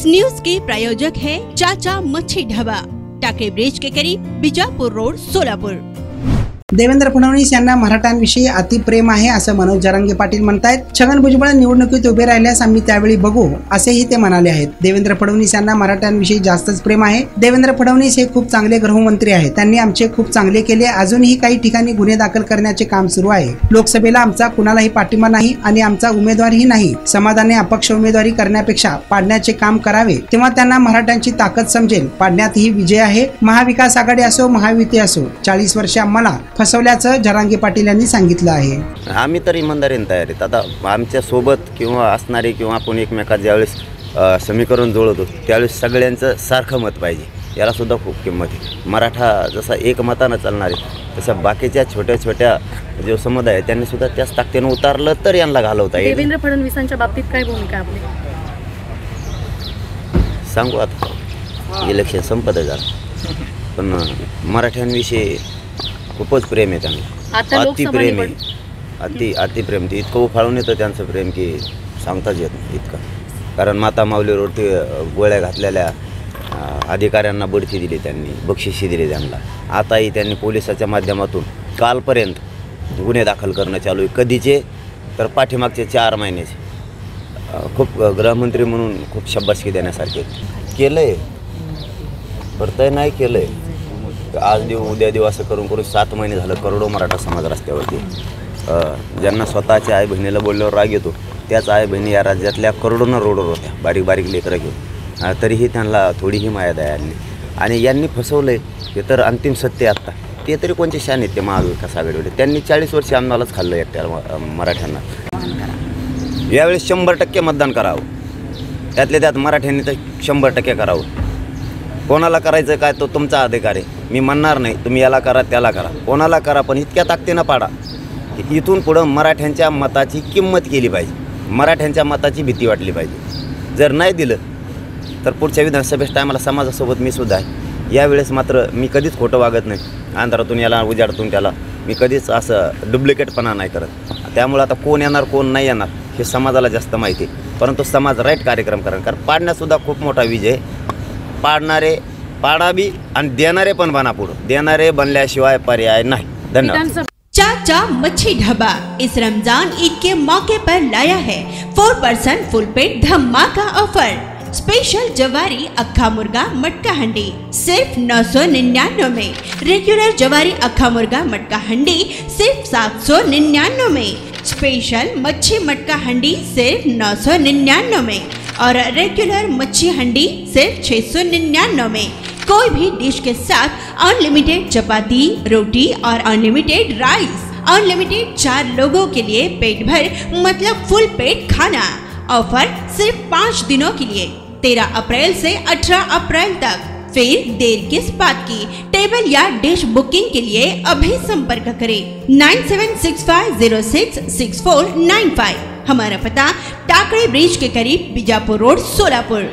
इस news के प्रायोजक है चाचा मच्छी ढाबा, टाकळी ब्रिज के करीब, बिजापूर रोड, सोलापूर। देवेंद्र फडणवीस यांना मराठ्यांविषयी अतिप्रेम आहे असं मनोज जरांगे पाटील म्हणतात। छगन भुजबळ निवडणुकीत उभे राहिल्यास आम्ही त्यावेळी बघू असेही ते म्हणाले आहेत। देवेंद्र फडणवीस यांना मराठ्यांविषयी जास्तच प्रेम आहे। देवेंद्र फडणवीस हे खूप चांगले गृहमंत्री आहेत, त्यांनी आमचे खूप चांगले केले। अजूनही काही ठिकाणी गुन्हे दाखल करण्याचे काम सुरू आहे। लोकसभेला आमचा कुणालाही पाठिंबा नाही आणि आमचा उमेदवारही नाही। समाधाने अपक्ष उमेदवारी करण्यापेक्षा पाडण्याचे काम करावे, तेव्हा त्यांना मराठ्यांची ताकद समजेल। पाडण्यातही विजय आहे। महाविकास आघाडी असो महायुती असो, 40 वर्षे आम्हाला फसवल्याचं जरांगे पाटील यांनी सांगितलं आहे। आम्ही तर इमानदारीने तयार आहेत। आता आमच्या सोबत किंवा असणारे किंवा आपण एकमेकात ज्यावेळेस समीकरण जुळवतो त्यावेळेस सगळ्यांचं सारखं मत पाहिजे, याला सुद्धा खूप किंमत आहे। मराठा जसा एक मतानं चालणार आहे तसं बाकीच्या छोट्या छोट्या जो समुदाय आहे त्यांनी सुद्धा त्याच ताकदीनं उतारलं तर यांना घालवता येईल। देवेंद्र फडणवीसांच्या बाबतीत काय भूमिका आपली सांगू आता, इलेक्शन संपत झालं पण मराठ्यांविषयी खूपच प्रेम आहे त्यांना, अतिप्रेम आहे, अतिप्रेम। ते इतकं उफाळून येतं त्यांचं प्रेम की सांगताच येत नाही इतकं। कारण माता माऊलीवरती गोळ्या घातलेल्या अधिकाऱ्यांना बढती दिली त्यांनी, बक्षिसी दिली त्यांना। आताही त्यांनी पोलिसाच्या माध्यमातून कालपर्यंत गुन्हे दाखल करणं चालू आहे। कधीचे तर पाठीमागचे 4 महिन्याचे। खूप गृहमंत्री म्हणून खूप शाबासकी देण्यासारखे केलं आहे, परतय नाही केलं आहे। आज देऊ उद्या देऊ असं करून करून 7 महिने झालं करोडो मराठा समाज रस्त्यावरती। ज्यांना स्वतःच्या आई बहिणीला बोलल्यावर राग येतो, त्याच आई बहिणी या राज्यातल्या करोडोंना रोडवर होत्या, बारीक बारीक लेकरं घेऊन, तरीही त्यांना थोडीही माया दया आली। आणि यांनी फसवलं आहे ते तर अंतिम सत्य आत्ता। ते तरी कोणते शान आहेत ते महाविकास आघाडीवर? त्यांनी 40 वर्ष आम्हालाच खाल्लं एकट्याला मराठ्यांना। यावेळेस 100% मतदान करावं, त्यातल्या त्यात मराठ्यांनी तर 100% करावं। कोणाला करायचं काय तो तुमचा अधिकार आहे, मी म्हणणार नाही तुम्ही याला करा त्याला करा, कोणाला करा, पण इतक्या ताकदीनं पाडा की इथून पुढं मराठ्यांच्या मताची किंमत केली पाहिजे, मराठ्यांच्या मताची भीती वाटली पाहिजे। जर नाही दिलं तर पुढच्या विधानसभेच्या टायमाला समाजासोबत मी सुद्धा आहे। यावेळेस मात्र मी कधीच खोटं वागत नाही, अंधारातून याला उजाडतून त्याला मी कधीच असं डुप्लिकेटपणा नाही करत। त्यामुळे आता कोण येणार कोण नाही येणार हे समाजाला जास्त माहिती आहे, परंतु समाज राईट कार्यक्रम करा, कारण पाडण्यासुद्धा खूप मोठा विजय। पाडणारे पाडाबी आणि देणारे पण बना, पुढं देणारे बनल्याशिवाय पर्याय नाही। धन्यवाद। चाचा मच्छी ढाबा इस रमजान ईद के मौके पर लाया है 4% फुल पेट धमाका ऑफर। स्पेशल जवारी अक्खा मुर्गा मटका हंडी सिर्फ 999 में। रेगुलर जवारी अक्खा मुर्गा मटका हंडी सिर्फ 799 में। स्पेशल मच्छी मटका हंडी सिर्फ 999 में और रेगुलर मच्छी हंडी सिर्फ 699 में। कोई भी डिश के साथ अनलिमिटेड चपाती रोटी और अनलिमिटेड राइस। अनलिमिटेड 4 लोगों के लिए पेट भर मतलब फुल पेट खाना। ऑफर सिर्फ 5 दिनों के लिए, 13 अप्रैल से 18 अप्रैल तक। फिर देर किस बात की? टेबल या डिश बुकिंग के लिए अभी संपर्क करें 9765066495। हमारा पता टाकळी ब्रिज के करीब, बिजापुर रोड, सोलापुर।